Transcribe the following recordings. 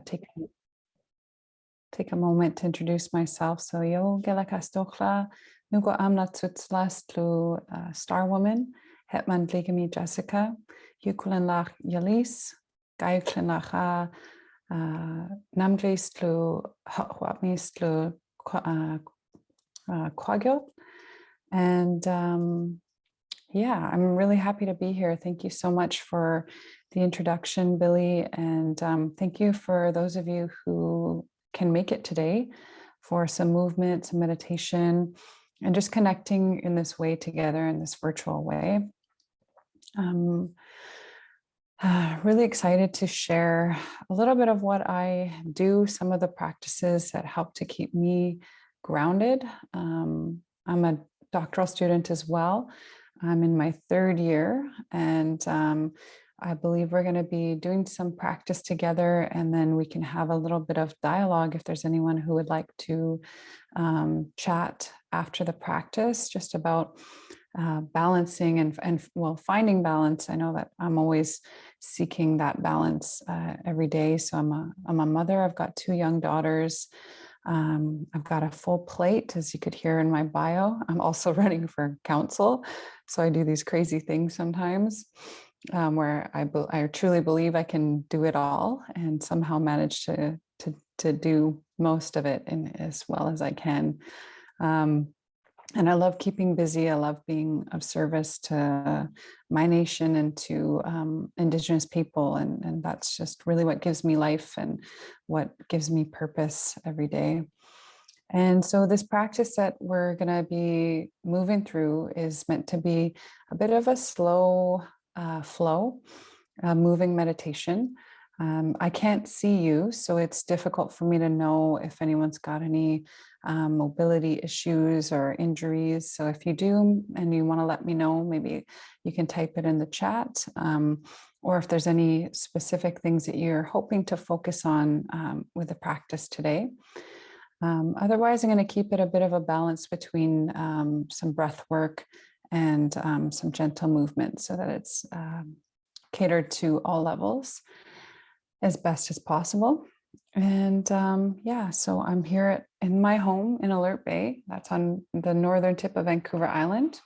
take a moment to introduce myself. So yo gelakastochla nugo amna tutslas tlu Star Woman, Hetman Ligami Jessica, Yukulinlach Yalis, Gayuklinlach Namgis tlu Hwapmis tlu Kwagyot. And yeah, I'm really happy to be here. Thank you so much for the introduction, Billy. And thank you for those of you who can make it today for some movement, some meditation, and just connecting in this way together in this virtual way. Really excited to share a little bit of what I do, some of the practices that help to keep me grounded. I'm a doctoral student as well. I'm in my third year, and I believe we're going to be doing some practice together, and then we can have a little bit of dialogue if there's anyone who would like to chat after the practice, just about balancing and well, finding balance. I know that I'm always seeking that balance every day. So I'm a mother. I've got 2 young daughters. I've got a full plate, as you could hear in my bio. I'm also running for council. So I do these crazy things sometimes where I truly believe I can do it all and somehow manage to do most of it as well as I can. And I love keeping busy. I love being of service to my nation and to Indigenous people. And that's just really what gives me life and what gives me purpose every day. And so this practice that we're going to be moving through is meant to be a bit of a slow flow, moving meditation. I can't see you, so it's difficult for me to know if anyone's got any mobility issues or injuries. So if you do and you want to let me know, maybe you can type it in the chat, or if there's any specific things that you're hoping to focus on with the practice today. Otherwise, I'm going to keep it a bit of a balance between some breath work and some gentle movement so that it's catered to all levels as best as possible. And yeah, so I'm here in my home in Alert Bay. That's on the northern tip of Vancouver Island.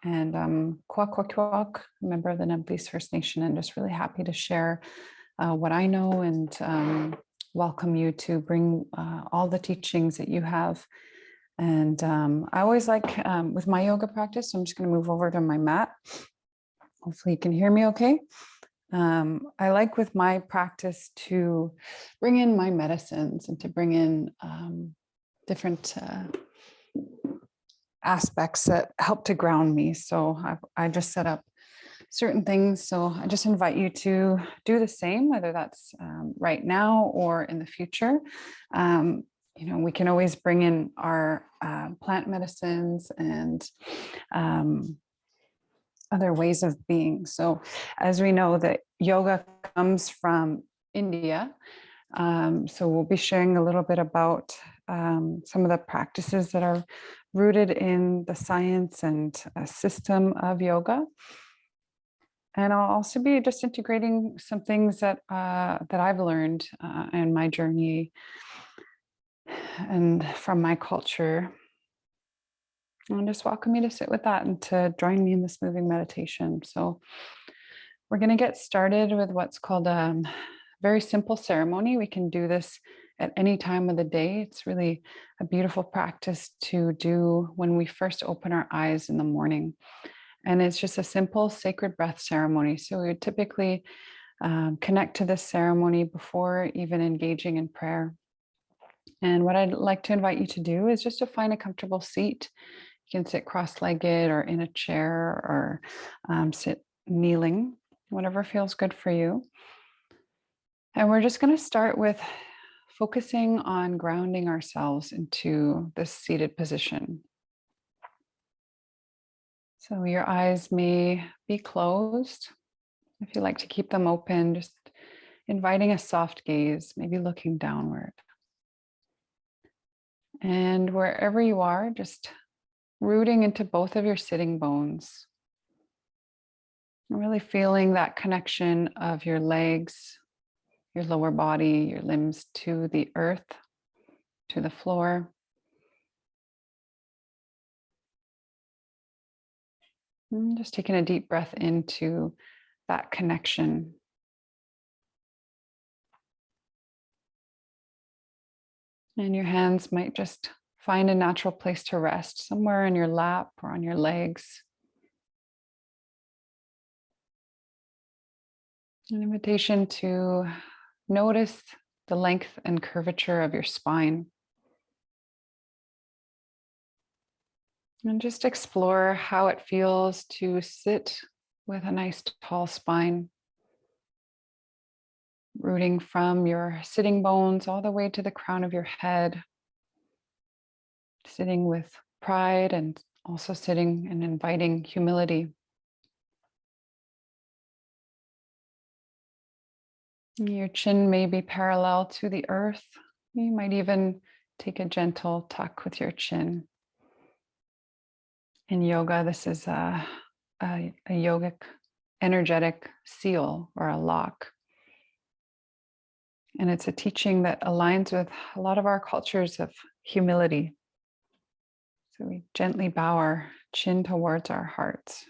And Kwakwaka'wakw, member of the Namgis First Nation, and just really happy to share what I know and welcome you to bring all the teachings that you have. And I always like with my yoga practice, so I'm just going to move over to my mat. Hopefully you can hear me okay. I like with my practice to bring in my medicines and to bring in different aspects that help to ground me. So I just set up certain things. So I just invite you to do the same, whether that's right now or in the future. You know, we can always bring in our plant medicines and other ways of being. So as we know that yoga comes from India, so we'll be sharing a little bit about some of the practices that are rooted in the science and system of yoga. And I'll also be just integrating some things that I've learned in my journey and from my culture. And just welcome you to sit with that and to join me in this moving meditation. So we're going to get started with what's called a very simple ceremony. We can do this at any time of the day. It's really a beautiful practice to do when we first open our eyes in the morning. And it's just a simple sacred breath ceremony. So we would typically connect to this ceremony before even engaging in prayer. And what I'd like to invite you to do is just to find a comfortable seat. You can sit cross-legged or in a chair or sit kneeling, whatever feels good for you. And we're just going to start with focusing on grounding ourselves into this seated position. So your eyes may be closed. If you like to keep them open, just inviting a soft gaze, maybe looking downward. And wherever you are, just rooting into both of your sitting bones. Really feeling that connection of your legs your lower body, your limbs to the earth, to the floor. And just taking a deep breath into that connection. And your hands might just find a natural place to rest, somewhere in your lap or on your legs. An invitation to notice the length and curvature of your spine. And just explore how it feels to sit with a nice tall spine, rooting from your sitting bones all the way to the crown of your head, sitting with pride and also sitting and inviting humility. Your chin may be parallel to the earth. You might even take a gentle tuck with your chin. In yoga, this is a yogic, energetic seal or a lock. And it's a teaching that aligns with a lot of our cultures of humility. So we gently bow our chin towards our hearts.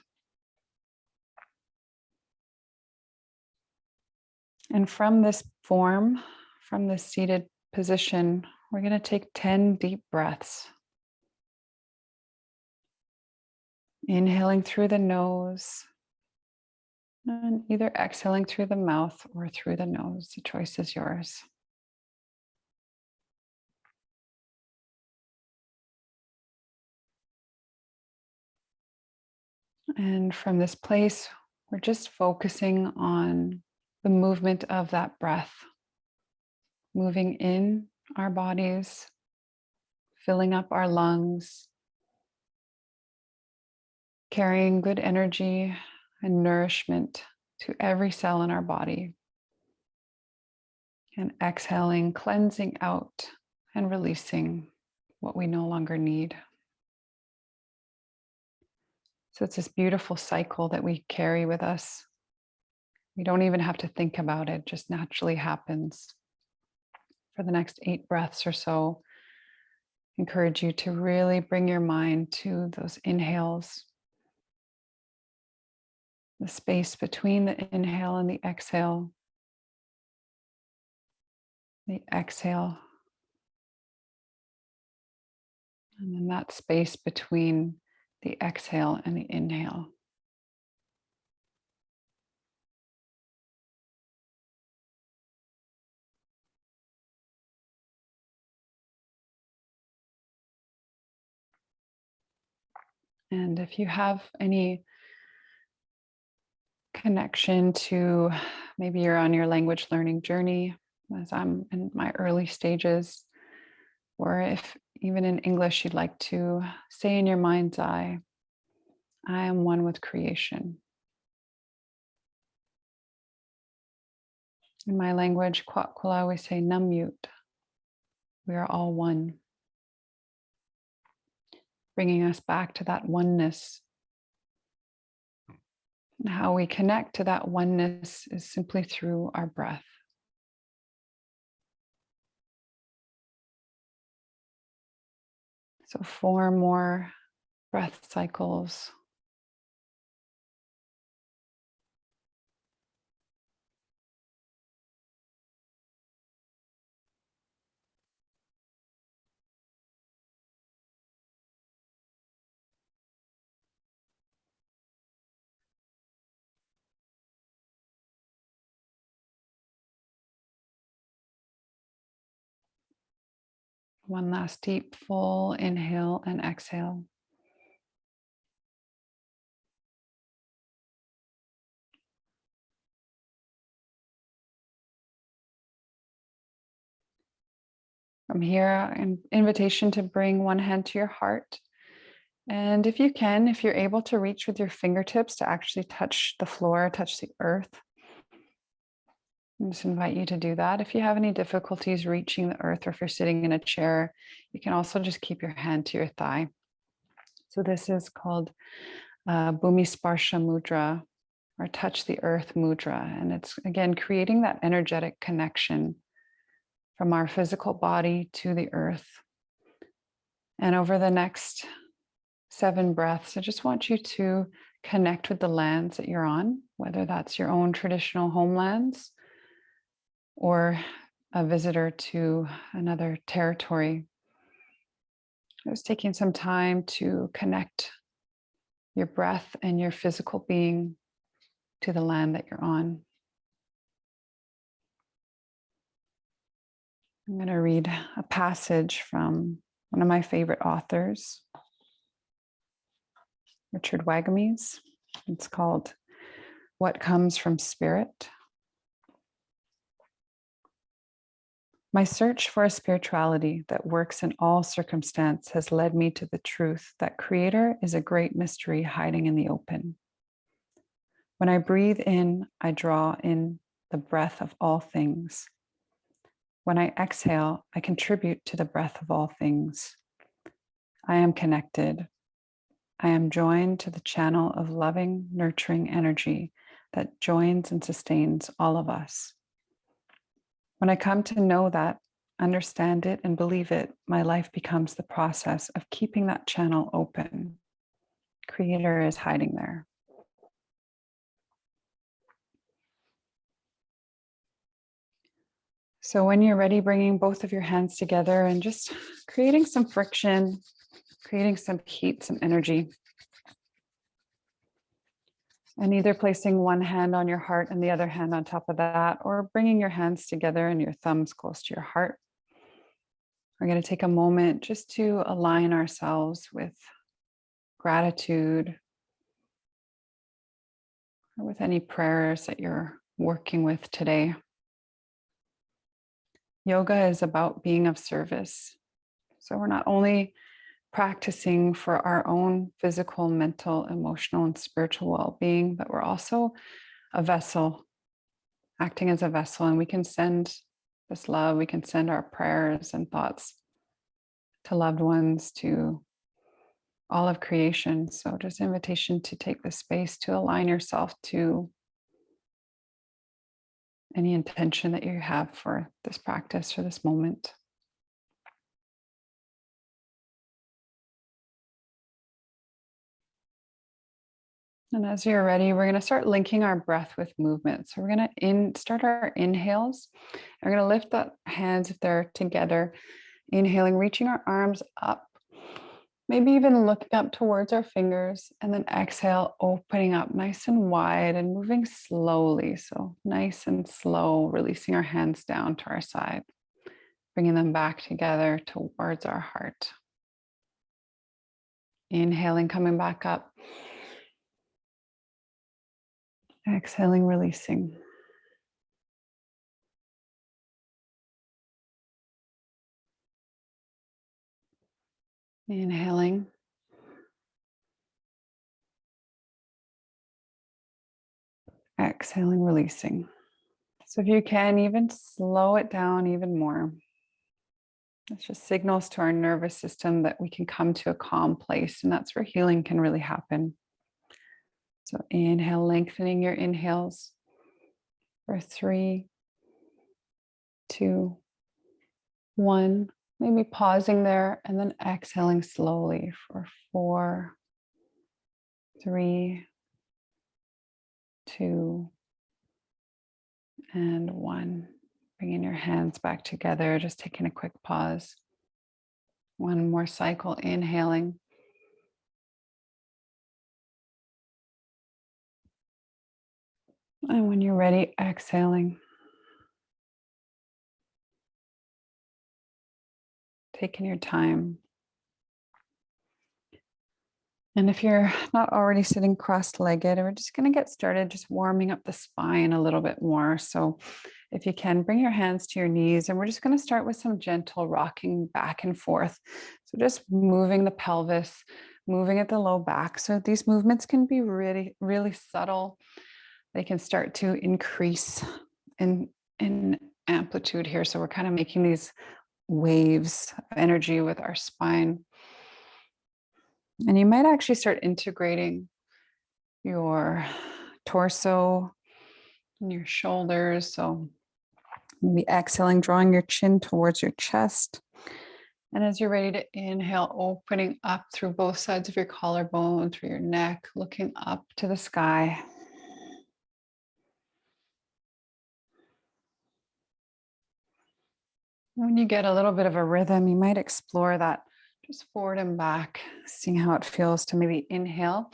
And from this form, from this seated position, we're going to take 10 deep breaths. Inhaling through the nose and either exhaling through the mouth or through the nose. The choice is yours. And from this place, we're just focusing on the movement of that breath, moving in our bodies, filling up our lungs, carrying good energy and nourishment to every cell in our body. And exhaling, cleansing out and releasing what we no longer need. So it's this beautiful cycle that we carry with us. We don't even have to think about it, just naturally happens. For the next 8 breaths or so, I encourage you to really bring your mind to those inhales, the space between the inhale and the exhale, and then that space between the exhale and the inhale. And if you have any connection to, maybe you're on your language learning journey, as I'm in my early stages, or if even in English you'd like to say in your mind's eye, I am one with creation. In my language, Kwakwaka'wakw, we say Namyut. We are all one. Bringing us back to that oneness. And how we connect to that oneness is simply through our breath. So 4 more breath cycles. One last deep, full inhale and exhale. From here, an invitation to bring one hand to your heart. And if you can, if you're able to reach with your fingertips to actually touch the floor, touch the earth, I just invite you to do that. If you have any difficulties reaching the earth, or if you're sitting in a chair, you can also just keep your hand to your thigh. So this is called Bhumi Sparsha Mudra, or touch the earth mudra. And it's, again, creating that energetic connection from our physical body to the earth. And over the next 7 breaths, I just want you to connect with the lands that you're on, whether that's your own traditional homelands or a visitor to another territory. Just taking some time to connect your breath and your physical being to the land that you're on. I'm going to read a passage from one of my favorite authors, Richard Wagamese. It's called What Comes from Spirit. My search for a spirituality that works in all circumstance has led me to the truth that Creator is a great mystery hiding in the open. When I breathe in, I draw in the breath of all things. When I exhale, I contribute to the breath of all things. I am connected. I am joined to the channel of loving, nurturing energy that joins and sustains all of us. When I come to know that, understand it, and believe it, my life becomes the process of keeping that channel open. Creator is hiding there. So when you're ready, bringing both of your hands together and just creating some friction, creating some heat, some energy. And either placing one hand on your heart and the other hand on top of that, or bringing your hands together and your thumbs close to your heart. We're going to take a moment just to align ourselves with gratitude or with any prayers that you're working with today. Yoga is about being of service. So we're not only practicing for our own physical, mental, emotional, and spiritual well-being, but we're also a vessel, acting as a vessel, and we can send this love, we can send our prayers and thoughts to loved ones, to all of creation. So just invitation to take the space to align yourself to any intention that you have for this practice or this moment. And as you're ready, we're going to start linking our breath with movement. So we're going to start our inhales. We're going to lift the hands if they're together. Inhaling, reaching our arms up, maybe even looking up towards our fingers, and then exhale, opening up nice and wide and moving slowly. So nice and slow, releasing our hands down to our side, bringing them back together towards our heart. Inhaling, coming back up. Exhaling, releasing. Inhaling. Exhaling, releasing. So if you can, even slow it down even more. It's just signals to our nervous system that we can come to a calm place, and that's where healing can really happen. So inhale, lengthening your inhales for 3, 2, 1. Maybe pausing there and then exhaling slowly for 4, 3, 2, and 1. Bringing your hands back together, just taking a quick pause. One more cycle, inhaling. And when you're ready, exhaling. Taking your time. And if you're not already sitting cross-legged, we're just going to get started just warming up the spine a little bit more. So if you can, bring your hands to your knees, and we're just going to start with some gentle rocking back and forth. So just moving the pelvis, moving at the low back. So these movements can be really, really subtle. They can start to increase in amplitude here. So we're kind of making these waves of energy with our spine. And you might actually start integrating your torso and your shoulders. So maybe exhaling, drawing your chin towards your chest. And as you're ready to inhale, opening up through both sides of your collarbone, through your neck, looking up to the sky. When you get a little bit of a rhythm, you might explore that just forward and back, seeing how it feels to maybe inhale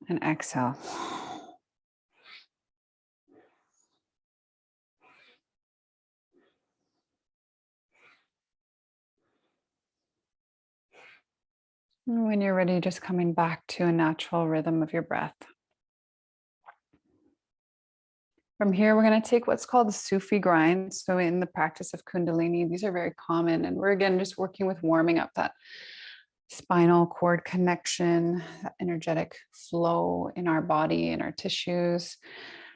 and exhale. And when you're ready, just coming back to a natural rhythm of your breath. From here, we're going to take what's called the Sufi grind. So in the practice of Kundalini, these are very common. And we're again just working with warming up that spinal cord connection, that energetic flow in our body and our tissues.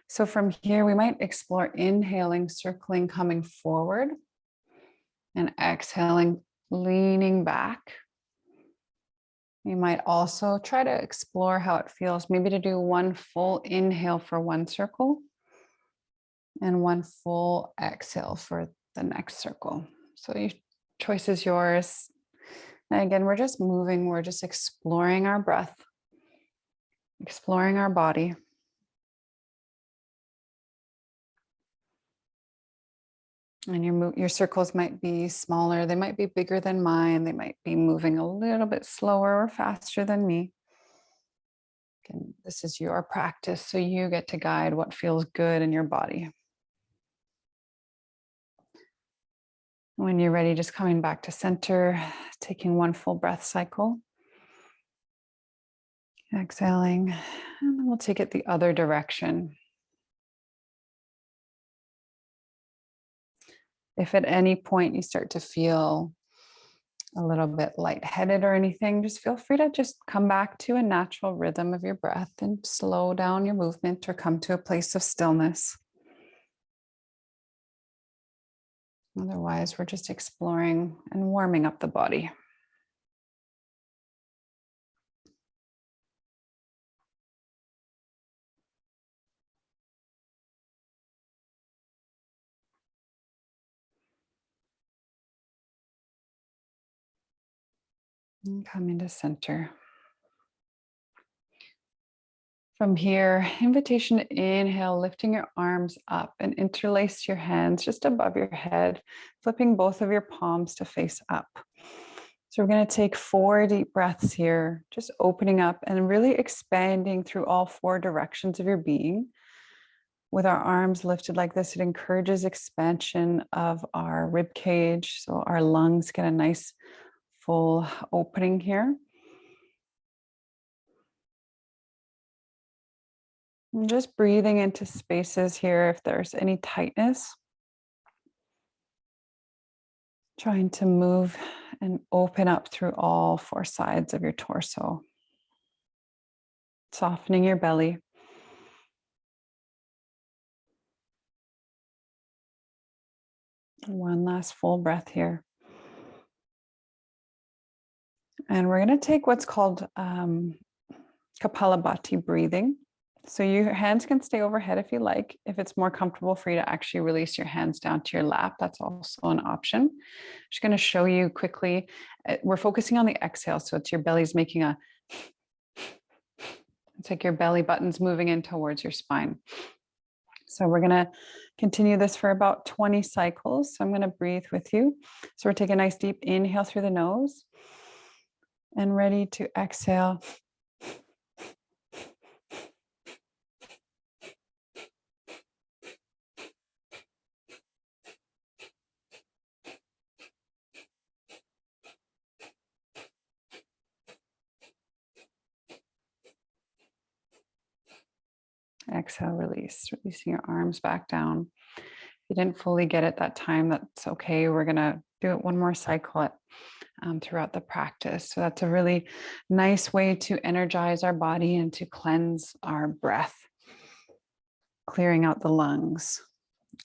So from here, we might explore inhaling, circling, coming forward, and exhaling, leaning back. You might also try to explore how it feels, maybe to do one full inhale for one circle and one full exhale for the next circle. So your choice is yours. And again, we're just moving, we're just exploring our breath, exploring our body. And your circles might be smaller, they might be bigger than mine, they might be moving a little bit slower or faster than me. Again, this is your practice, so you get to guide what feels good in your body. When you're ready, just coming back to center, taking one full breath cycle. Exhaling, and then we'll take it the other direction. If at any point you start to feel a little bit lightheaded or anything, just feel free to just come back to a natural rhythm of your breath and slow down your movement or come to a place of stillness. Otherwise, we're just exploring and warming up the body. And come into center. From here, invitation to inhale, lifting your arms up and interlace your hands just above your head, flipping both of your palms to face up. So we're going to take 4 deep breaths here, just opening up and really expanding through all 4 directions of your being. With our arms lifted like this, it encourages expansion of our rib cage. So our lungs get a nice full opening here. And just breathing into spaces here if there's any tightness. Trying to move and open up through all 4 sides of your torso. Softening your belly. One last full breath here. And we're going to take what's called Kapalabhati breathing. So your hands can stay overhead if you like. If it's more comfortable for you to actually release your hands down to your lap, that's also an option. I'm just going to show you quickly. We're focusing on the exhale. So it's your belly's making a, it's like your belly button's moving in towards your spine. So we're going to continue this for about 20 cycles. So I'm going to breathe with you. So we're taking a nice deep inhale through the nose and ready to exhale. Exhale, release, releasing your arms back down. If you didn't fully get it that time, that's okay. We're going to do it one more cycle throughout the practice. So that's a really nice way to energize our body and to cleanse our breath, clearing out the lungs.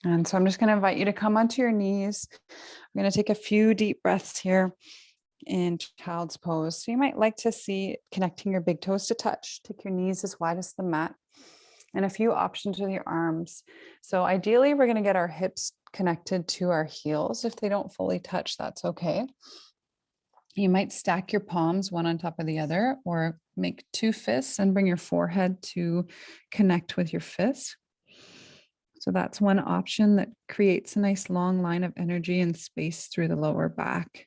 And so I'm just going to invite you to come onto your knees. I'm going to take a few deep breaths here in child's pose. So you might like to see connecting your big toes to touch. Take your knees as wide as the mat. and a few options with your arms. So ideally, we're going to get our hips connected to our heels. If they don't fully touch, that's okay. You might stack your palms one on top of the other, or make two fists and bring your forehead to connect with your fist. So that's one option that creates a nice long line of energy and space through the lower back.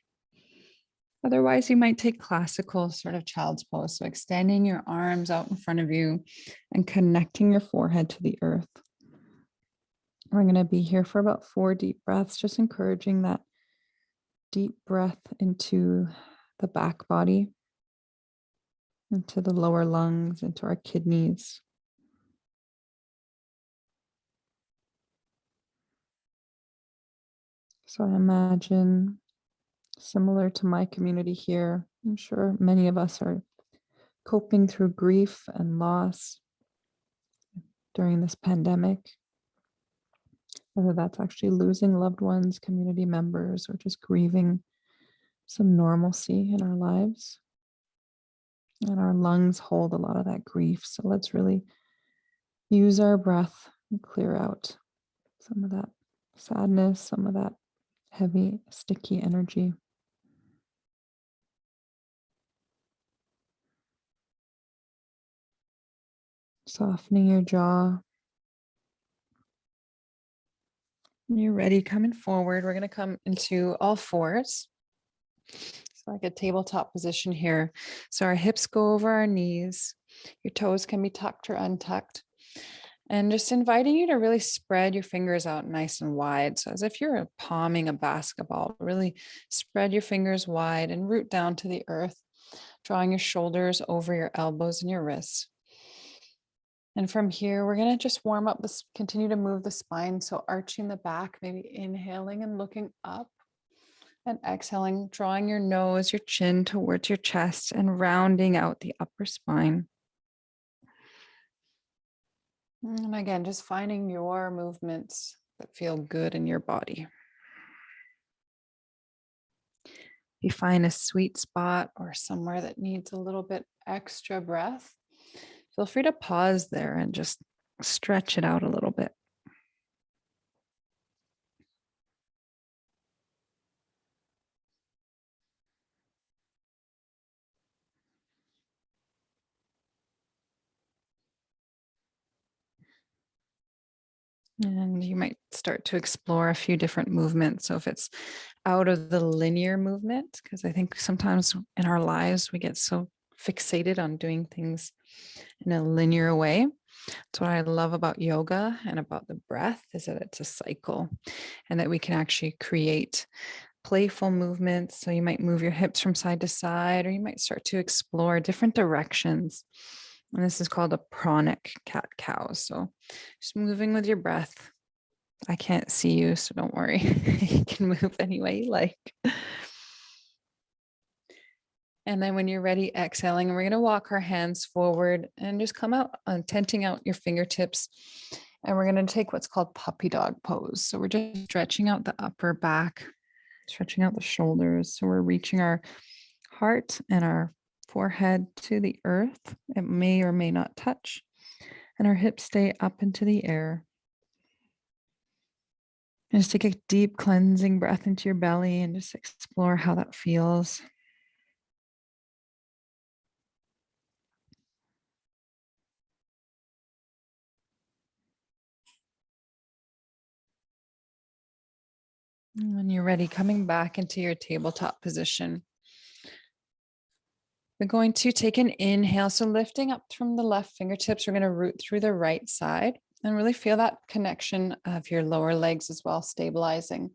Otherwise, you might take classical sort of child's pose. So extending your arms out in front of you and connecting your forehead to the earth. We're going to be here for about 4 deep breaths, just encouraging that deep breath into the back body, into the lower lungs, into our kidneys. So I imagine, similar to my community here, I'm sure many of us are coping through grief and loss during this pandemic, whether that's actually losing loved ones, community members, or just grieving some normalcy in our lives. And our lungs hold a lot of that grief. So let's really use our breath and clear out some of that sadness, some of that heavy, sticky energy. Softening your jaw. When you're ready, coming forward, we're going to come into all fours. It's like a tabletop position here. So our hips go over our knees. Your toes can be tucked or untucked. And just inviting you to really spread your fingers out nice and wide. So as if you're palming a basketball, really spread your fingers wide and root down to the earth, drawing your shoulders over your elbows and your wrists. And from here, we're going to just warm up this, continue to move the spine. So arching the back, maybe inhaling and looking up, and exhaling, drawing your nose, your chin towards your chest and rounding out the upper spine. And again, just finding your movements that feel good in your body. If you find a sweet spot or somewhere that needs a little bit extra breath, feel free to pause there and just stretch it out a little bit. And you might start to explore a few different movements. So if it's out of the linear movement, because I think sometimes in our lives we get so fixated on doing things in a linear way. That's what I love about yoga and about the breath, is that it's a cycle and that we can actually create playful movements. So you might move your hips from side to side, or you might start to explore different directions. And this is called a pranic cat-cow. So just moving with your breath. I can't see you, so don't worry. You can move any way you like. And then when you're ready, exhaling, and we're going to walk our hands forward and just come out, tenting out your fingertips. And we're going to take what's called puppy dog pose. So we're just stretching out the upper back, stretching out the shoulders. So we're reaching our heart and our forehead to the earth. It may or may not touch. And our hips stay up into the air. And just take a deep cleansing breath into your belly and just explore how that feels. And when you're ready, coming back into your tabletop position. We're going to take an inhale. So lifting up from the left fingertips, we're going to root through the right side and really feel that connection of your lower legs as well, stabilizing,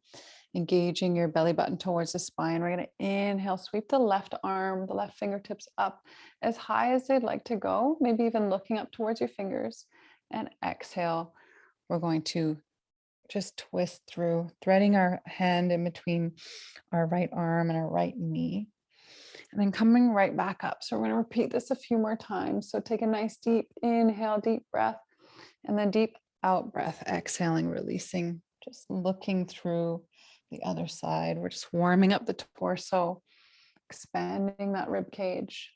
engaging your belly button towards the spine. We're going to inhale, sweep the left arm, the left fingertips up as high as they'd like to go, maybe even looking up towards your fingers. And exhale, we're going to just twist through, threading our hand in between our right arm and our right knee. And then coming right back up. So we're going to repeat this a few more times. So take a nice deep inhale, deep breath, and then deep out breath, exhaling, releasing, just looking through the other side. We're just warming up the torso, expanding that rib cage.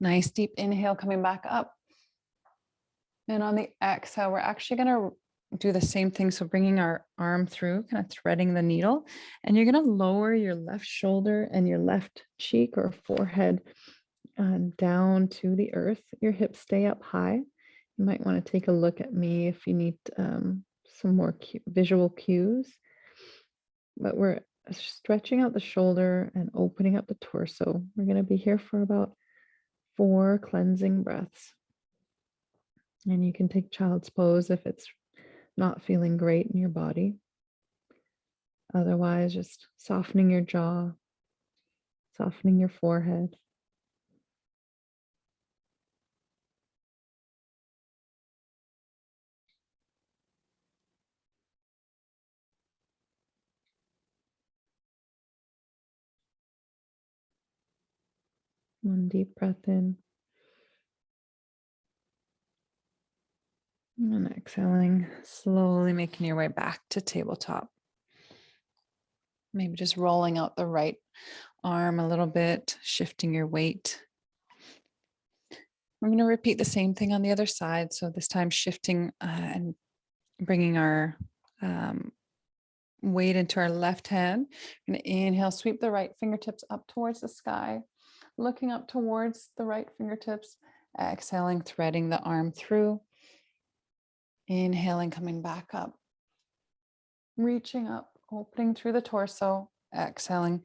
Nice deep inhale coming back up. And on the exhale, we're actually going to do the same thing. So bringing our arm through, kind of threading the needle, and you're going to lower your left shoulder and your left cheek or forehead down to the earth. Your hips stay up high. You might want to take a look at me if you need some more visual cues. But we're stretching out the shoulder and opening up the torso. We're going to be here for about 4 cleansing breaths. And you can take child's pose if it's not feeling great in your body. Otherwise, just softening your jaw, softening your forehead. One deep breath in. And exhaling, slowly making your way back to tabletop. Maybe just rolling out the right arm a little bit, shifting your weight. We're going to repeat the same thing on the other side. So this time shifting and bringing our weight into our left hand. We're going to inhale, sweep the right fingertips up towards the sky, looking up towards the right fingertips, exhaling, threading the arm through, inhaling, coming back up, reaching up, opening through the torso, exhaling,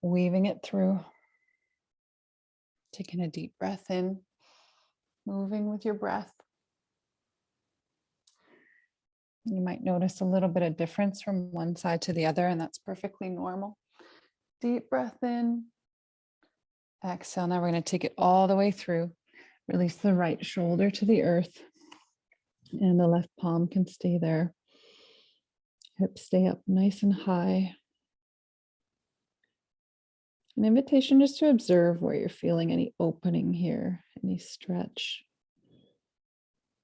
weaving it through, taking a deep breath in, moving with your breath. You might notice a little bit of difference from one side to the other, and that's perfectly normal. Deep breath in, exhale. Now we're going to take it all the way through. Release the right shoulder to the earth, and the left palm can stay there. Hips stay up nice and high. An invitation just to observe where you're feeling any opening here, any stretch.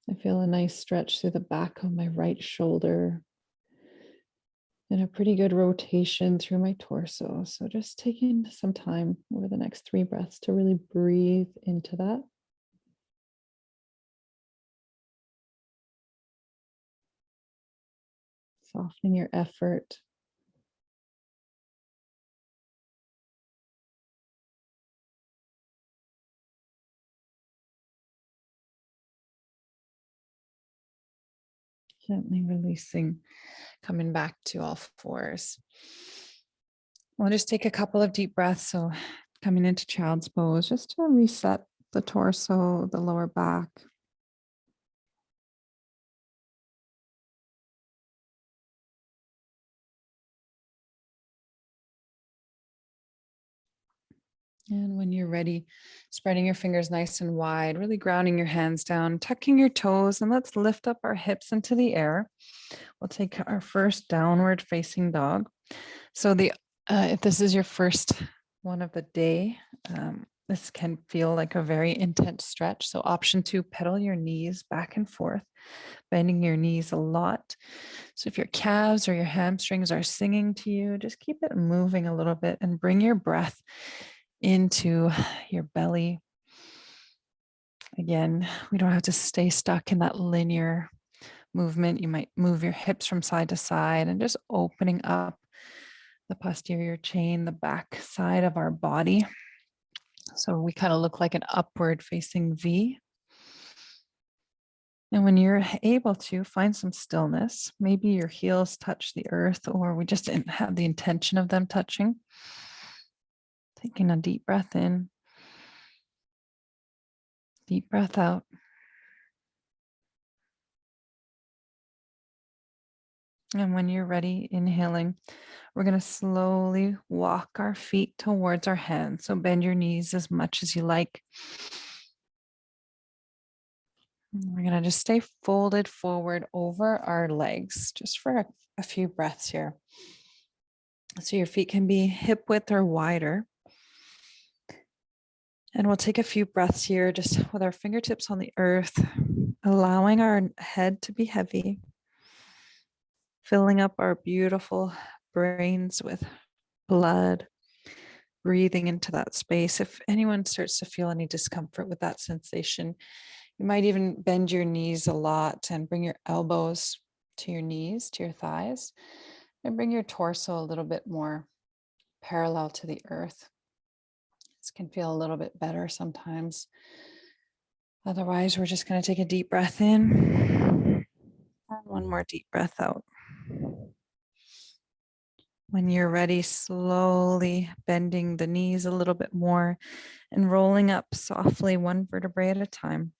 I feel a nice stretch through the back of my right shoulder and a pretty good rotation through my torso. So just taking some time over the next 3 breaths to really breathe into that. Softening your effort. Gently releasing, coming back to all fours. We'll just take a couple of deep breaths. So coming into child's pose, just to reset the torso, the lower back. And when you're ready, spreading your fingers nice and wide, really grounding your hands down, tucking your toes, and let's lift up our hips into the air. We'll take our first downward facing dog. So if this is your first one of the day, this can feel like a very intense stretch. So option 2, pedal your knees back and forth, bending your knees a lot. So if your calves or your hamstrings are singing to you, just keep it moving a little bit and bring your breath into your belly. Again, we don't have to stay stuck in that linear movement. You might move your hips from side to side and just opening up the posterior chain, the back side of our body. So we kind of look like an upward facing V. And when you're able to, find some stillness. Maybe your heels touch the earth, or we just didn't have the intention of them touching. Taking a deep breath in, deep breath out. And when you're ready, inhaling, we're going to slowly walk our feet towards our hands. So bend your knees as much as you like. We're going to just stay folded forward over our legs just for a few breaths here. So your feet can be hip width or wider. And we'll take a few breaths here just with our fingertips on the earth, allowing our head to be heavy, filling up our beautiful brains with blood, breathing into that space. If anyone starts to feel any discomfort with that sensation, you might even bend your knees a lot and bring your elbows to your knees, to your thighs, and bring your torso a little bit more parallel to the earth. This can feel a little bit better sometimes. Otherwise, we're just going to take a deep breath in and one more deep breath out. When you're ready, slowly bending the knees a little bit more and rolling up softly, one vertebrae at a time,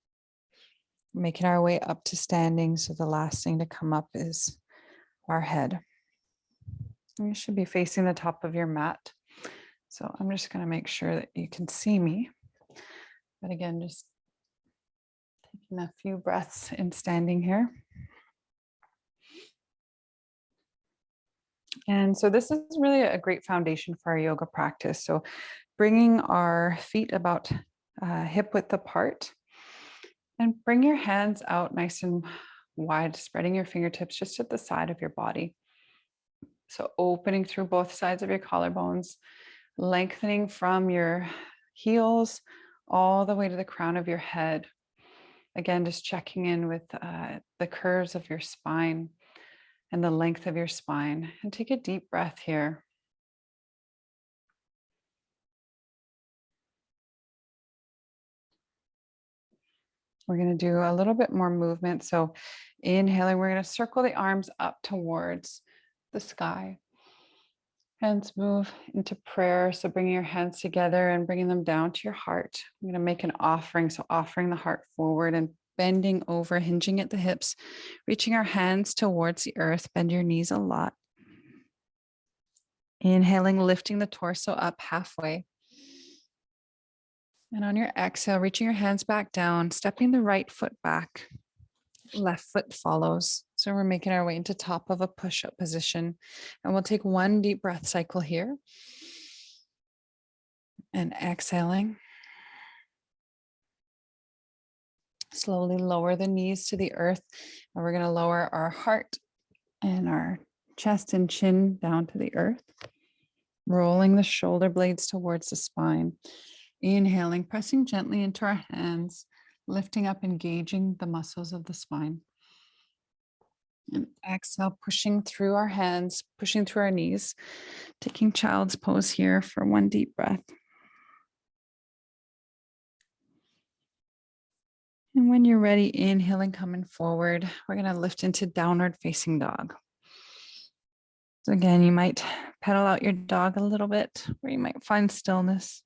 making our way up to standing. So the last thing to come up is our head. You should be facing the top of your mat. So I'm just going to make sure that you can see me. But again, just taking a few breaths in standing here. And so this is really a great foundation for our yoga practice. So bringing our feet about hip width apart, and bring your hands out nice and wide, spreading your fingertips just at the side of your body. So opening through both sides of your collarbones, lengthening from your heels all the way to the crown of your head. Again, just checking in with the curves of your spine and the length of your spine. And take a deep breath here. We're going to do a little bit more movement. So inhaling, we're going to circle the arms up towards the sky. Hands move into prayer. So bringing your hands together and bringing them down to your heart. I'm going to make an offering. So offering the heart forward and bending over, hinging at the hips, reaching our hands towards the earth. Bend your knees a lot. Inhaling, lifting the torso up halfway. And on your exhale, reaching your hands back down, stepping the right foot back. Left foot follows. So we're making our way into top of a push-up position. And we'll take one deep breath cycle here. And exhaling. Slowly lower the knees to the earth. And we're going to lower our heart and our chest and chin down to the earth. Rolling the shoulder blades towards the spine. Inhaling, pressing gently into our hands, lifting up, engaging the muscles of the spine. And exhale, pushing through our hands, pushing through our knees, taking child's pose here for one deep breath. And when you're ready, inhaling, coming forward, we're going to lift into downward facing dog. So again, you might pedal out your dog a little bit, where you might find stillness.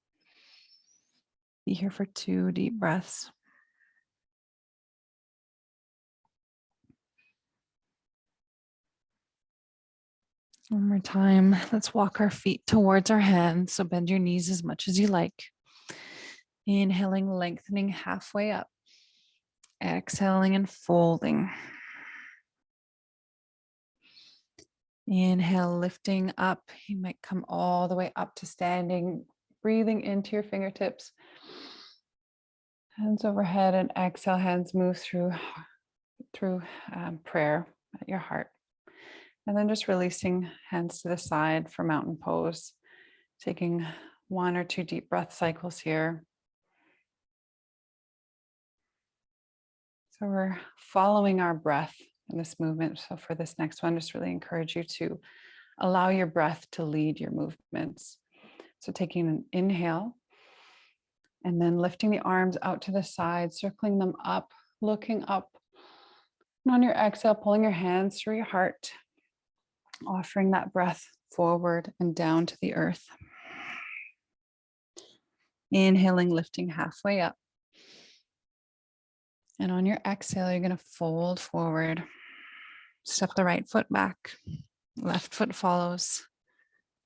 Be here for 2 deep breaths. One more time. Let's walk our feet towards our hands. So bend your knees as much as you like. Inhaling, lengthening halfway up. Exhaling and folding. Inhale, lifting up. You might come all the way up to standing, breathing into your fingertips. Hands overhead, and exhale, hands move through prayer at your heart. And then just releasing hands to the side for mountain pose. Taking 1 or 2 deep breath cycles here. So we're following our breath in this movement. So for this next one, just really encourage you to allow your breath to lead your movements. So taking an inhale and then lifting the arms out to the side, circling them up, looking up. And on your exhale, pulling your hands through your heart, offering that breath forward and down to the earth. Inhaling, lifting halfway up. And on your exhale, you're going to fold forward. Step the right foot back. Left foot follows.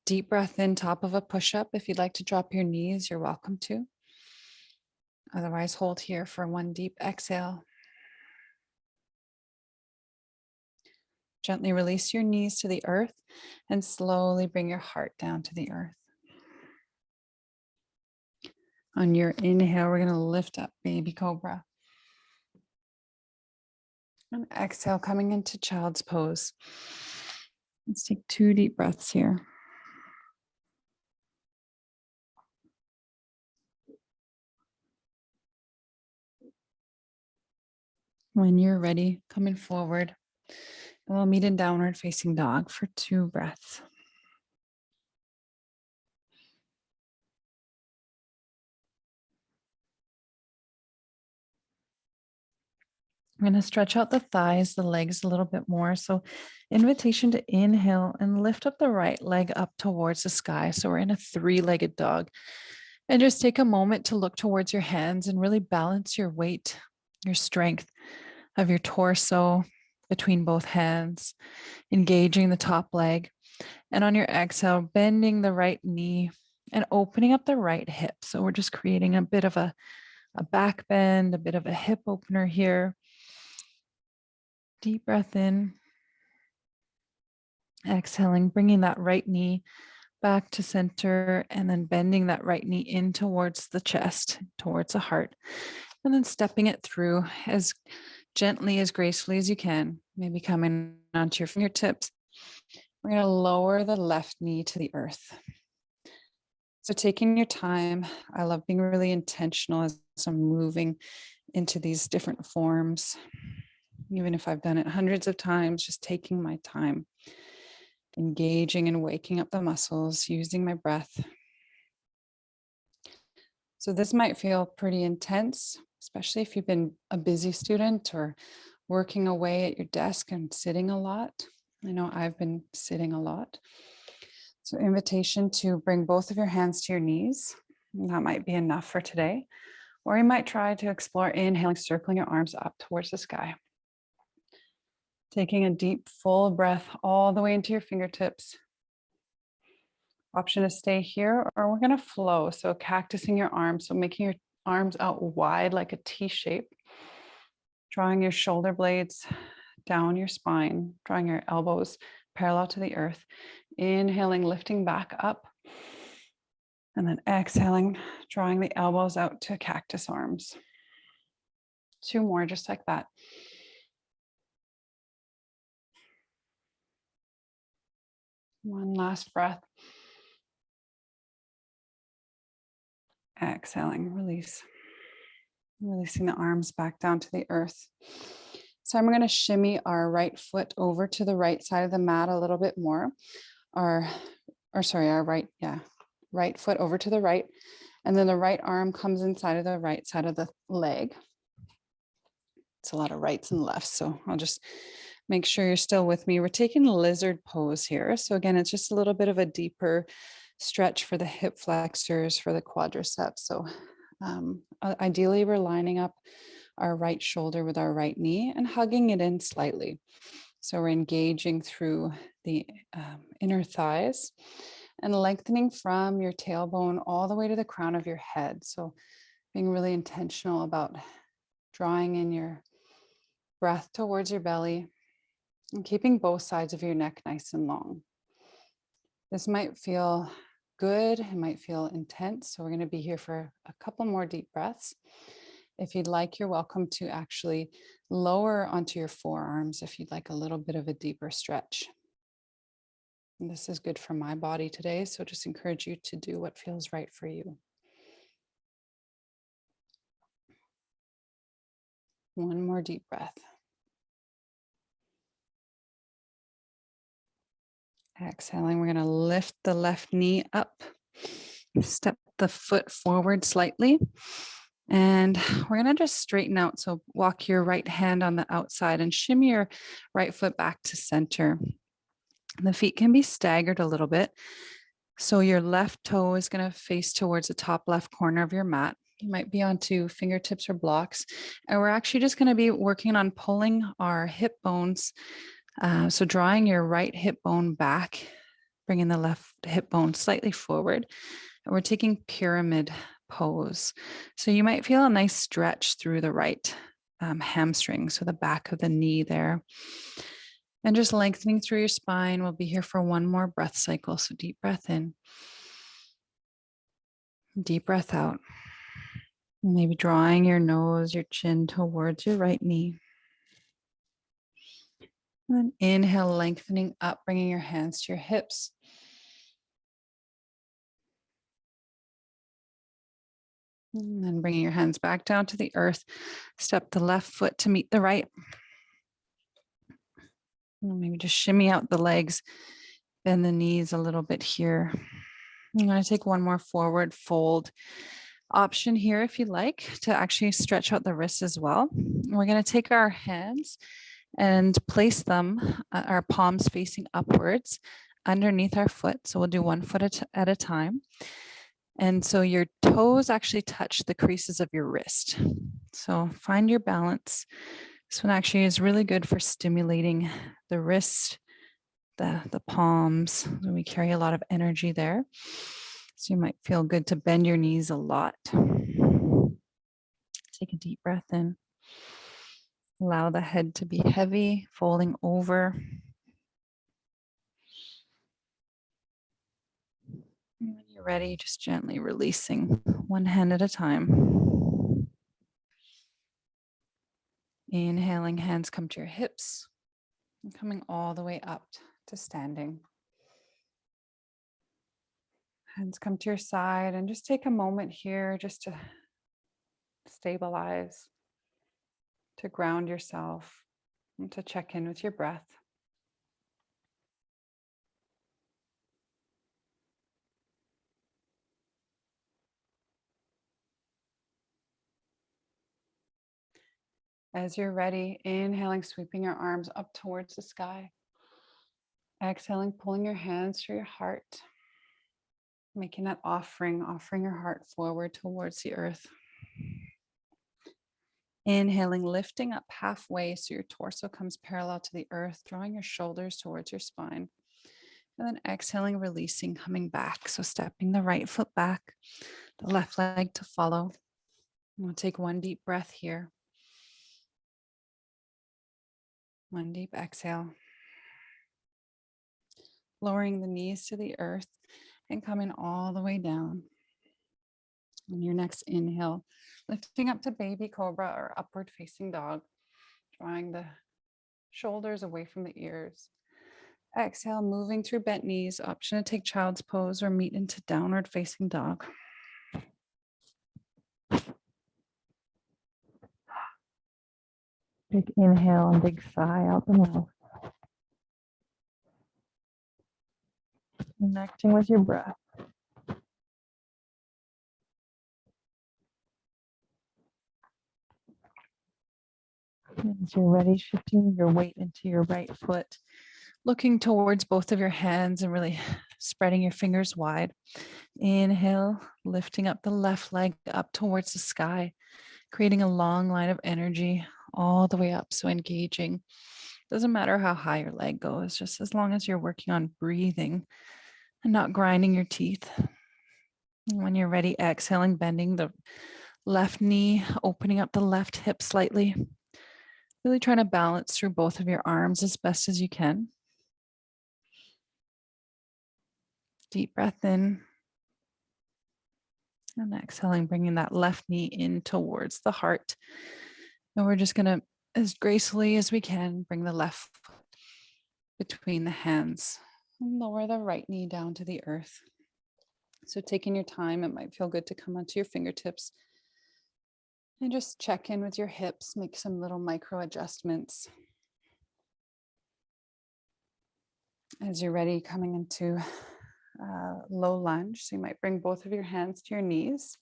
Deep breath in, top of a push-up. If you'd like to drop your knees, you're welcome to. Otherwise, hold here for 1 deep exhale. Gently release your knees to the earth and slowly bring your heart down to the earth. On your inhale, we're going to lift up baby cobra. And exhale, coming into child's pose. Let's take 2 deep breaths here. When you're ready, coming forward, we'll meet in downward facing dog for 2 breaths. I'm going to stretch out the thighs, the legs a little bit more. So invitation to inhale and lift up the right leg up towards the sky. So we're in a 3-legged dog. And just take a moment to look towards your hands and really balance your weight, your strength of your torso between both hands, engaging the top leg. And on your exhale, bending the right knee and opening up the right hip. So we're just creating a bit of a back bend, a bit of a hip opener here. Deep breath in. Exhaling, bringing that right knee back to center and then bending that right knee in towards the chest, towards the heart, and then stepping it through as gently, as gracefully as you can, maybe coming onto your fingertips. We're going to lower the left knee to the earth. So taking your time, I love being really intentional as I'm moving into these different forms. Even if I've done it hundreds of times, just taking my time, engaging and waking up the muscles, using my breath. So this might feel pretty intense, especially if you've been a busy student or working away at your desk and sitting a lot. I know I've been sitting a lot. So invitation to bring both of your hands to your knees. That might be enough for today. Or you might try to explore inhaling, circling your arms up towards the sky. Taking a deep, full breath all the way into your fingertips. Option to stay here, or we're going to flow. So cactusing your arms, so making your arms out wide like a T shape. Drawing your shoulder blades down your spine, drawing your elbows parallel to the earth. Inhaling, lifting back up. And then exhaling, drawing the elbows out to cactus arms. 2 more, just like that. One last breath. Exhaling, release. Releasing the arms back down to the earth. So I'm going to shimmy our right foot over to the right side of the mat a little bit more. Our right foot over to the right. And then the right arm comes inside of the right side of the leg. It's a lot of rights and lefts, so I'll just make sure you're still with me. We're taking lizard pose here. So again, it's just a little bit of a deeper stretch for the hip flexors, for the quadriceps. So ideally, we're lining up our right shoulder with our right knee and hugging it in slightly. So we're engaging through the inner thighs and lengthening from your tailbone all the way to the crown of your head. So being really intentional about drawing in your breath towards your belly and keeping both sides of your neck nice and long. This might feel good, it might feel intense, so we're going to be here for a couple more deep breaths. If you'd like, you're welcome to actually lower onto your forearms if you'd like a little bit of a deeper stretch. And this is good for my body today, so just encourage you to do what feels right for you. One more deep breath. Exhaling, we're going to lift the left knee up, step the foot forward slightly, and we're going to just straighten out. So walk your right hand on the outside and shimmy your right foot back to center. The feet can be staggered a little bit. So your left toe is going to face towards the top left corner of your mat. You might be onto fingertips or blocks. And we're actually just going to be working on pulling our hip bones. So drawing your right hip bone back, bringing the left hip bone slightly forward. And we're taking pyramid pose. So you might feel a nice stretch through the right hamstring, so the back of the knee there. And just lengthening through your spine. We'll be here for one more breath cycle. So deep breath in, deep breath out. Maybe drawing your nose, your chin towards your right knee. And then inhale, lengthening up, bringing your hands to your hips. And then bringing your hands back down to the earth. Step the left foot to meet the right. And maybe just shimmy out the legs, bend the knees a little bit here. I'm going to take one more forward fold option here if you like to actually stretch out the wrists as well. We're going to take our hands and place them, our palms facing upwards underneath our foot. So we'll do one foot at a time. And so your toes actually touch the creases of your wrist. So find your balance. This one actually is really good for stimulating the wrist, the palms. We carry a lot of energy there. So you might feel good to bend your knees a lot. Take a deep breath in. Allow the head to be heavy, folding over. And when you're ready, just gently releasing one hand at a time. Inhaling, hands come to your hips and coming all the way up to standing. Hands come to your side and just take a moment here just to stabilize, to ground yourself, and to check in with your breath. As you're ready, inhaling, sweeping your arms up towards the sky. Exhaling, pulling your hands to your heart, making that offering your heart forward towards the earth. Inhaling, lifting up halfway so your torso comes parallel to the earth, drawing your shoulders towards your spine. And then exhaling, releasing, coming back. So stepping the right foot back, the left leg to follow. We'll take one deep breath here. One deep exhale. Lowering the knees to the earth and coming all the way down. On your next inhale, lifting up to baby cobra or upward facing dog, drawing the shoulders away from the ears. Exhale, moving through bent knees, option to take child's pose or meet into downward facing dog. Big inhale and big sigh out the mouth. Connecting with your breath. As you're ready, shifting your weight into your right foot, looking towards both of your hands and really spreading your fingers wide. Inhale, lifting up the left leg up towards the sky, creating a long line of energy all the way up. So engaging. Doesn't matter how high your leg goes, just as long as you're working on breathing and not grinding your teeth. And when you're ready, exhaling, bending the left knee, opening up the left hip slightly. Really trying to balance through both of your arms as best as you can. Deep breath in. And exhaling, bringing that left knee in towards the heart. And we're just going to, as gracefully as we can, bring the left foot between the hands and lower the right knee down to the earth. So taking your time, it might feel good to come onto your fingertips and just check in with your hips, make some little micro adjustments. As you're ready, coming into low lunge. So you might bring both of your hands to your knees.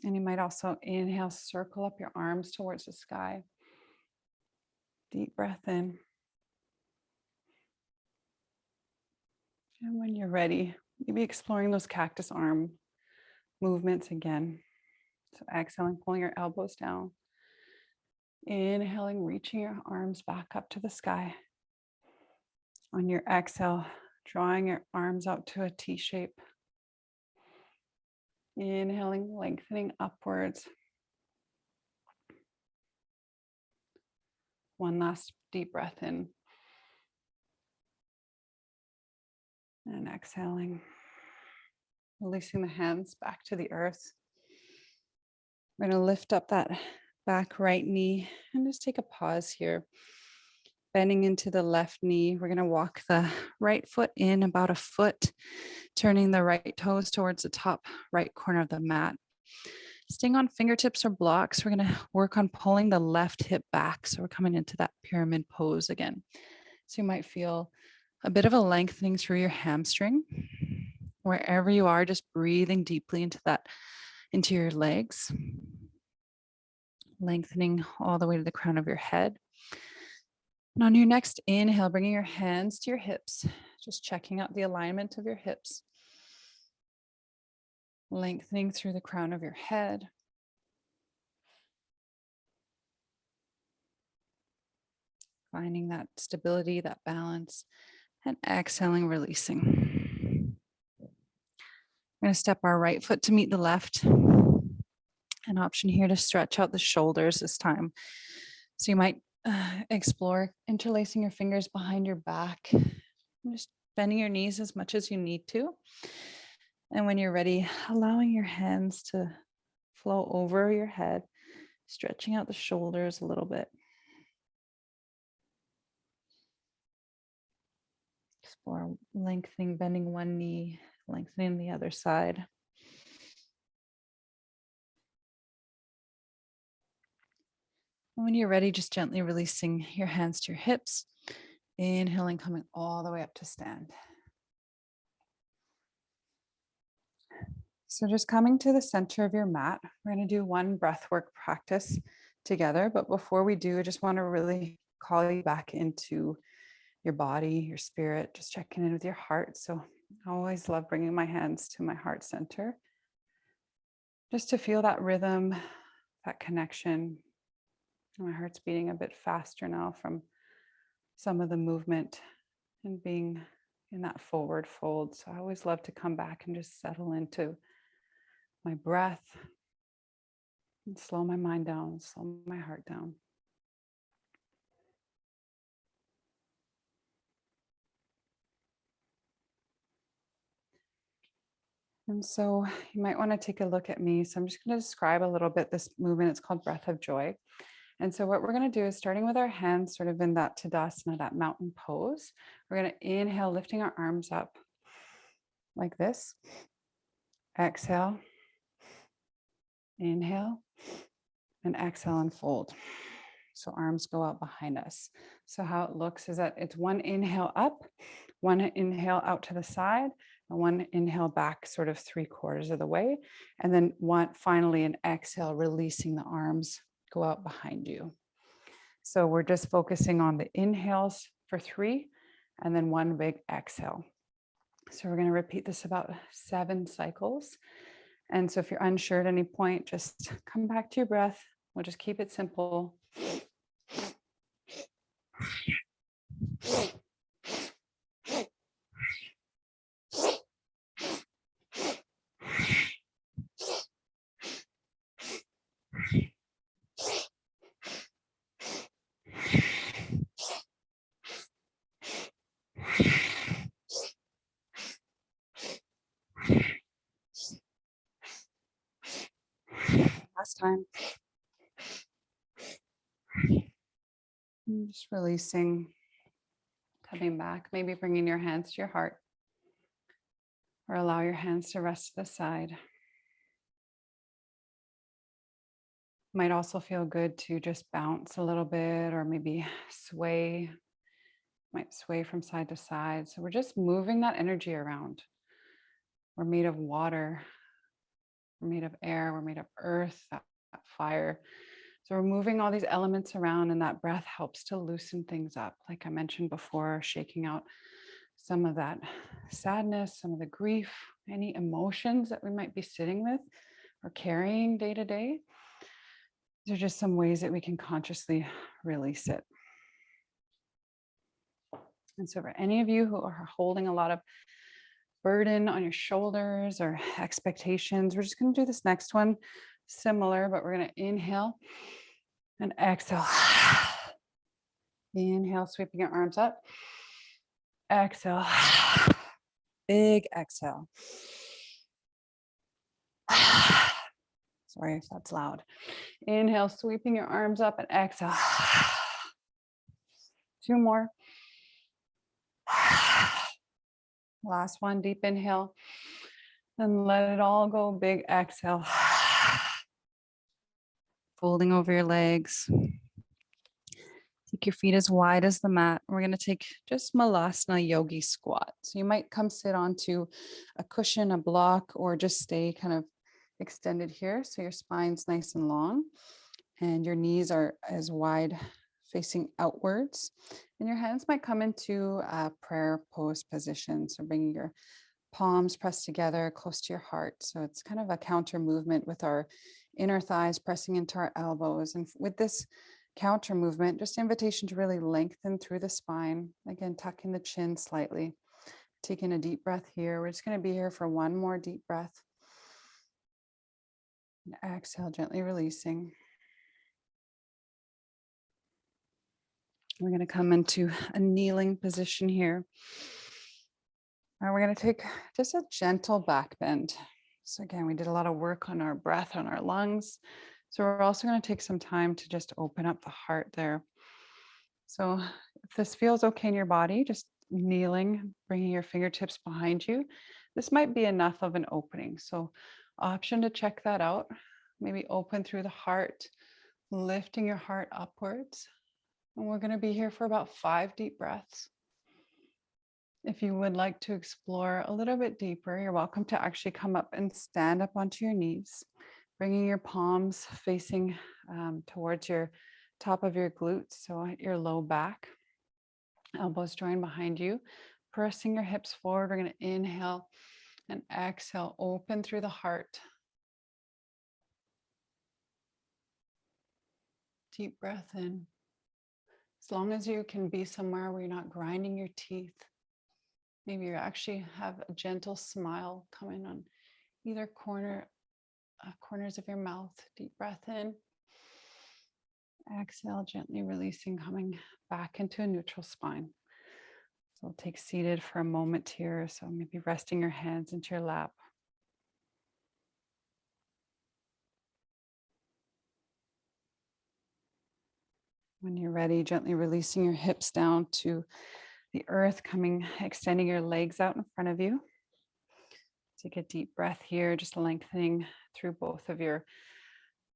And you might also inhale, circle up your arms towards the sky. Deep breath in. And when you're ready, maybe exploring those cactus arm movements again. So exhaling, pulling your elbows down. Inhaling, reaching your arms back up to the sky. On your exhale, drawing your arms out to a T shape. Inhaling, lengthening upwards. One last deep breath in. And exhaling, releasing the hands back to the earth. We're going to lift up that back right knee and just take a pause here. Bending into the left knee. We're going to walk the right foot in about a foot, turning the right toes towards the top right corner of the mat. Staying on fingertips or blocks, we're going to work on pulling the left hip back. So we're coming into that pyramid pose again. So you might feel a bit of a lengthening through your hamstring. Wherever you are, just breathing deeply into your legs, lengthening all the way to the crown of your head. And on your next inhale, bringing your hands to your hips, just checking out the alignment of your hips, lengthening through the crown of your head. Finding that stability, that balance, and exhaling, releasing. We're going to step our right foot to meet the left. An option here to stretch out the shoulders this time. So you might explore interlacing your fingers behind your back, just bending your knees as much as you need to. And when you're ready, allowing your hands to flow over your head, stretching out the shoulders a little bit. Explore lengthening, bending one knee, lengthening the other side. When you're ready, just gently releasing your hands to your hips. Inhaling, coming all the way up to stand. So just coming to the center of your mat, we're going to do one breathwork practice together. But before we do, I just want to really call you back into your body, your spirit, just checking in with your heart. So I always love bringing my hands to my heart center, just to feel that rhythm, that connection. My heart's beating a bit faster now from some of the movement and being in that forward fold. So I always love to come back and just settle into my breath and slow my mind down, slow my heart down. And so you might want to take a look at me. So I'm just going to describe a little bit this movement. It's called Breath of Joy. And so what we're going to do is, starting with our hands sort of in that Tadasana, that mountain pose, we're going to inhale, lifting our arms up like this. Exhale, inhale, and exhale and fold. So arms go out behind us. So how it looks is that it's one inhale up, one inhale out to the side, and one inhale back sort of 3/4 of the way. And then finally an exhale, releasing the arms, go out behind you. So we're just focusing on the inhales for 3 and then one big exhale. So we're going to repeat this about 7 cycles. And so if you're unsure at any point, just come back to your breath. We'll just keep it simple. Last time. And just releasing, coming back, maybe bringing your hands to your heart, or allow your hands to rest to the side. Might also feel good to just bounce a little bit, or maybe sway, might sway from side to side. So we're just moving that energy around. We're made of water, we're made of air, we're made of earth, that fire. So we're moving all these elements around, and that breath helps to loosen things up. Like I mentioned before, shaking out some of that sadness, some of the grief, any emotions that we might be sitting with or carrying day to day. These are just some ways that we can consciously release it. And so for any of you who are holding a lot of burden on your shoulders or expectations, we're just going to do this next one similar, but we're going to inhale and exhale. Inhale, sweeping your arms up. Exhale. Big exhale. Sorry if that's loud. Inhale, sweeping your arms up, and exhale. 2 more. Last one, deep inhale. And let it all go, big exhale. Folding over your legs. Take your feet as wide as the mat. We're going to take just Malasana Yogi squat. So you might come sit onto a cushion, a block, or just stay kind of extended here. So your spine's nice and long and your knees are as wide facing outwards. And your hands might come into a prayer pose position. So bringing your palms pressed together close to your heart. So it's kind of a counter movement with our inner thighs pressing into our elbows. And with this counter movement, just invitation to really lengthen through the spine. Again, tucking the chin slightly. Taking a deep breath here. We're just going to be here for one more deep breath. And exhale, gently releasing. We're going to come into a kneeling position here. And we're going to take just a gentle back bend. So again, we did a lot of work on our breath, on our lungs. So we're also going to take some time to just open up the heart there. So if this feels okay in your body, just kneeling, bringing your fingertips behind you, this might be enough of an opening. So option to check that out. Maybe open through the heart, lifting your heart upwards. And we're going to be here for about 5 deep breaths. If you would like to explore a little bit deeper, you're welcome to actually come up and stand up onto your knees, bringing your palms facing towards your top of your glutes, so at your low back, elbows joined behind you, pressing your hips forward. We're going to inhale and exhale, open through the heart. Deep breath in. As long as you can be somewhere where you're not grinding your teeth. Maybe you actually have a gentle smile coming on either corners of your mouth. Deep breath in. Exhale, gently releasing, coming back into a neutral spine. So we'll take seated for a moment here. So maybe resting your hands into your lap. When you're ready, gently releasing your hips down to the earth, extending your legs out in front of you. Take a deep breath here, just lengthening through both of your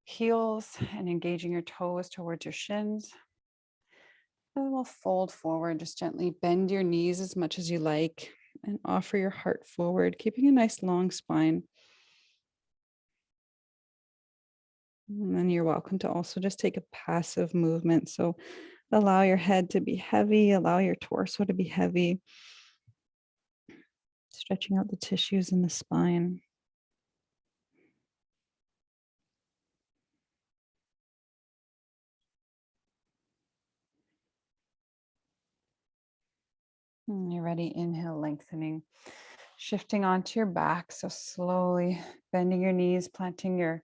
heels and engaging your toes towards your shins. And we'll fold forward, just gently bend your knees as much as you like and offer your heart forward, keeping a nice long spine. And then you're welcome to also just take a passive movement. So allow your head to be heavy, allow your torso to be heavy, stretching out the tissues in the spine. And you're ready, inhale, lengthening, shifting onto your back. So slowly bending your knees, planting your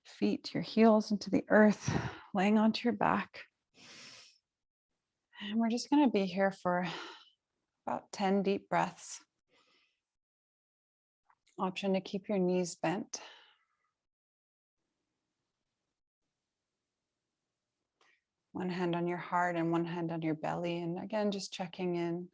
feet, your heels into the earth, laying onto your back. And we're just going to be here for about 10 deep breaths. Option to keep your knees bent. One hand on your heart and one hand on your belly. And again, just checking in.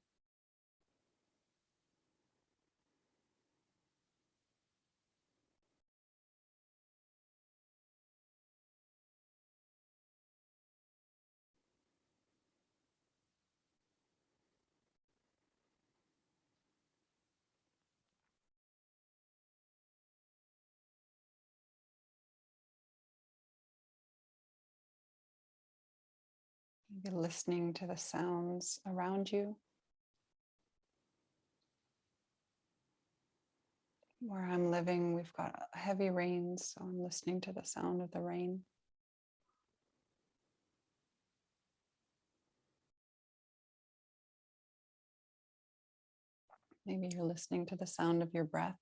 Maybe listening to the sounds around you. Where I'm living, we've got heavy rains, so I'm listening to the sound of the rain. Maybe you're listening to the sound of your breath.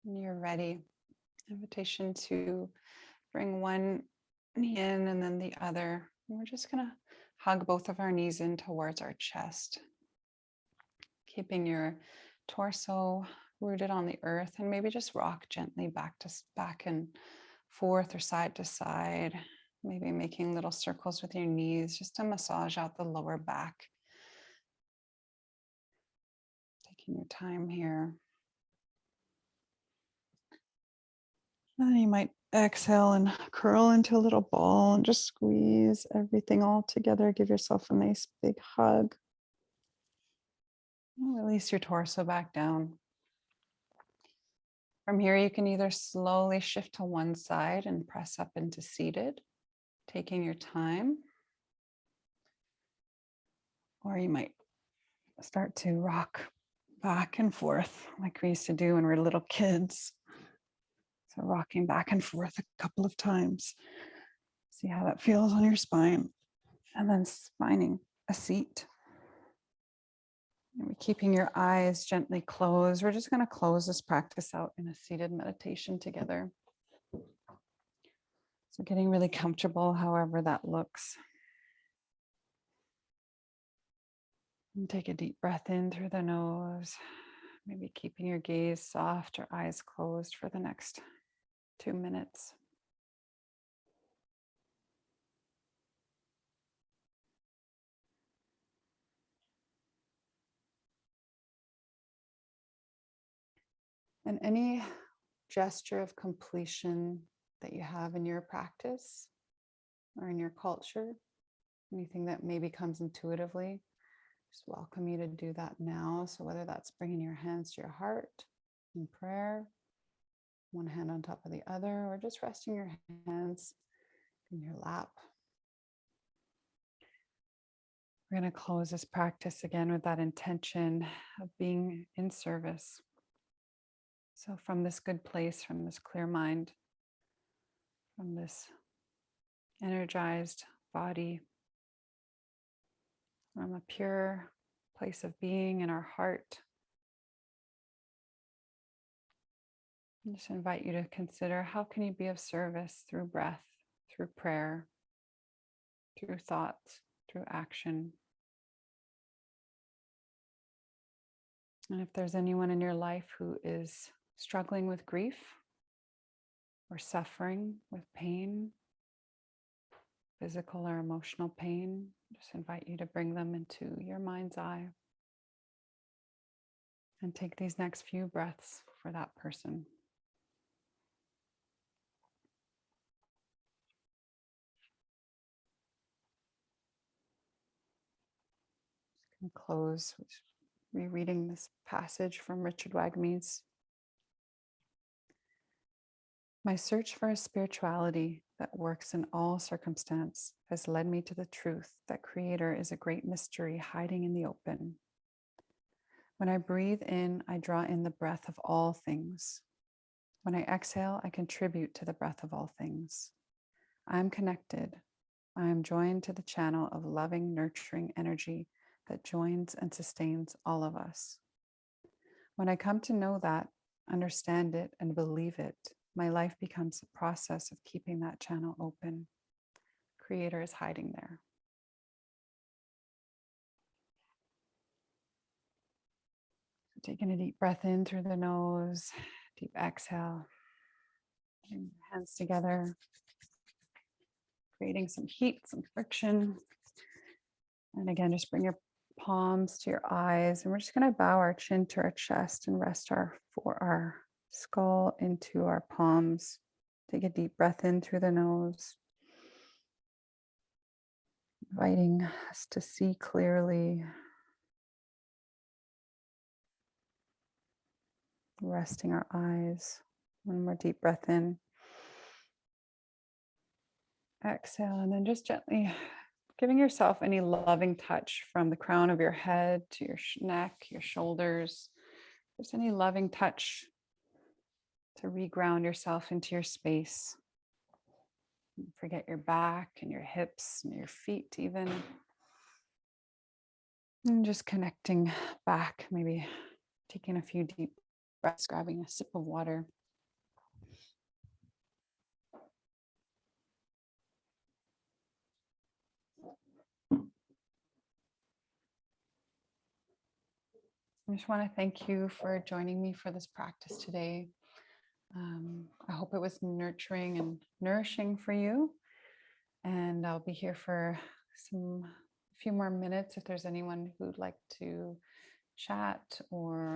When you're ready, invitation to bring one knee in and then the other. And we're just going to hug both of our knees in towards our chest, keeping your torso rooted on the earth, and maybe just rock gently back and forth or side to side, maybe making little circles with your knees just to massage out the lower back. Taking your time here. And then you might exhale and curl into a little ball and just squeeze everything all together. Give yourself a nice big hug. And release your torso back down. From here, you can either slowly shift to one side and press up into seated, taking your time. Or you might start to rock back and forth like we used to do when we were little kids. So rocking back and forth a couple of times. See how that feels on your spine. And then finding a seat. And keeping your eyes gently closed. We're just going to close this practice out in a seated meditation together. So getting really comfortable, however that looks. And take a deep breath in through the nose. Maybe keeping your gaze soft or eyes closed for the next 2 minutes. And any gesture of completion that you have in your practice or in your culture, anything that maybe comes intuitively, just welcome you to do that now. So whether that's bringing your hands to your heart in prayer, one hand on top of the other, or just resting your hands in your lap. We're going to close this practice again with that intention of being in service. So from this good place, from this clear mind, from this energized body, from a pure place of being in our heart, I just invite you to consider, how can you be of service through breath, through prayer, through thoughts, through action. And if there's anyone in your life who is struggling with grief or suffering with pain, physical or emotional pain, just invite you to bring them into your mind's eye and take these next few breaths for that person. And close with rereading this passage from Richard Wagme's. My search for a spirituality that works in all circumstance has led me to the truth that Creator is a great mystery hiding in the open. When I breathe in, I draw in the breath of all things. When I exhale, I contribute to the breath of all things. I am connected. I am joined to the channel of loving, nurturing energy that joins and sustains all of us. When I come to know that, understand it, and believe it, my life becomes a process of keeping that channel open. Creator is hiding there. So taking a deep breath in through the nose, deep exhale. Bring your hands together, creating some heat, some friction. And again, just bring your palms to your eyes. And we're just going to bow our chin to our chest and rest our skull into our palms. Take a deep breath in through the nose, inviting us to see clearly. Resting our eyes. One more deep breath in. Exhale, and then just gently giving yourself any loving touch from the crown of your head to your neck, your shoulders. Just any loving touch to reground yourself into your space. Forget your back and your hips and your feet even. And just connecting back, maybe taking a few deep breaths, grabbing a sip of water. I just want to thank you for joining me for this practice today. I hope it was nurturing and nourishing for you. And I'll be here for a few more minutes if there's anyone who'd like to chat or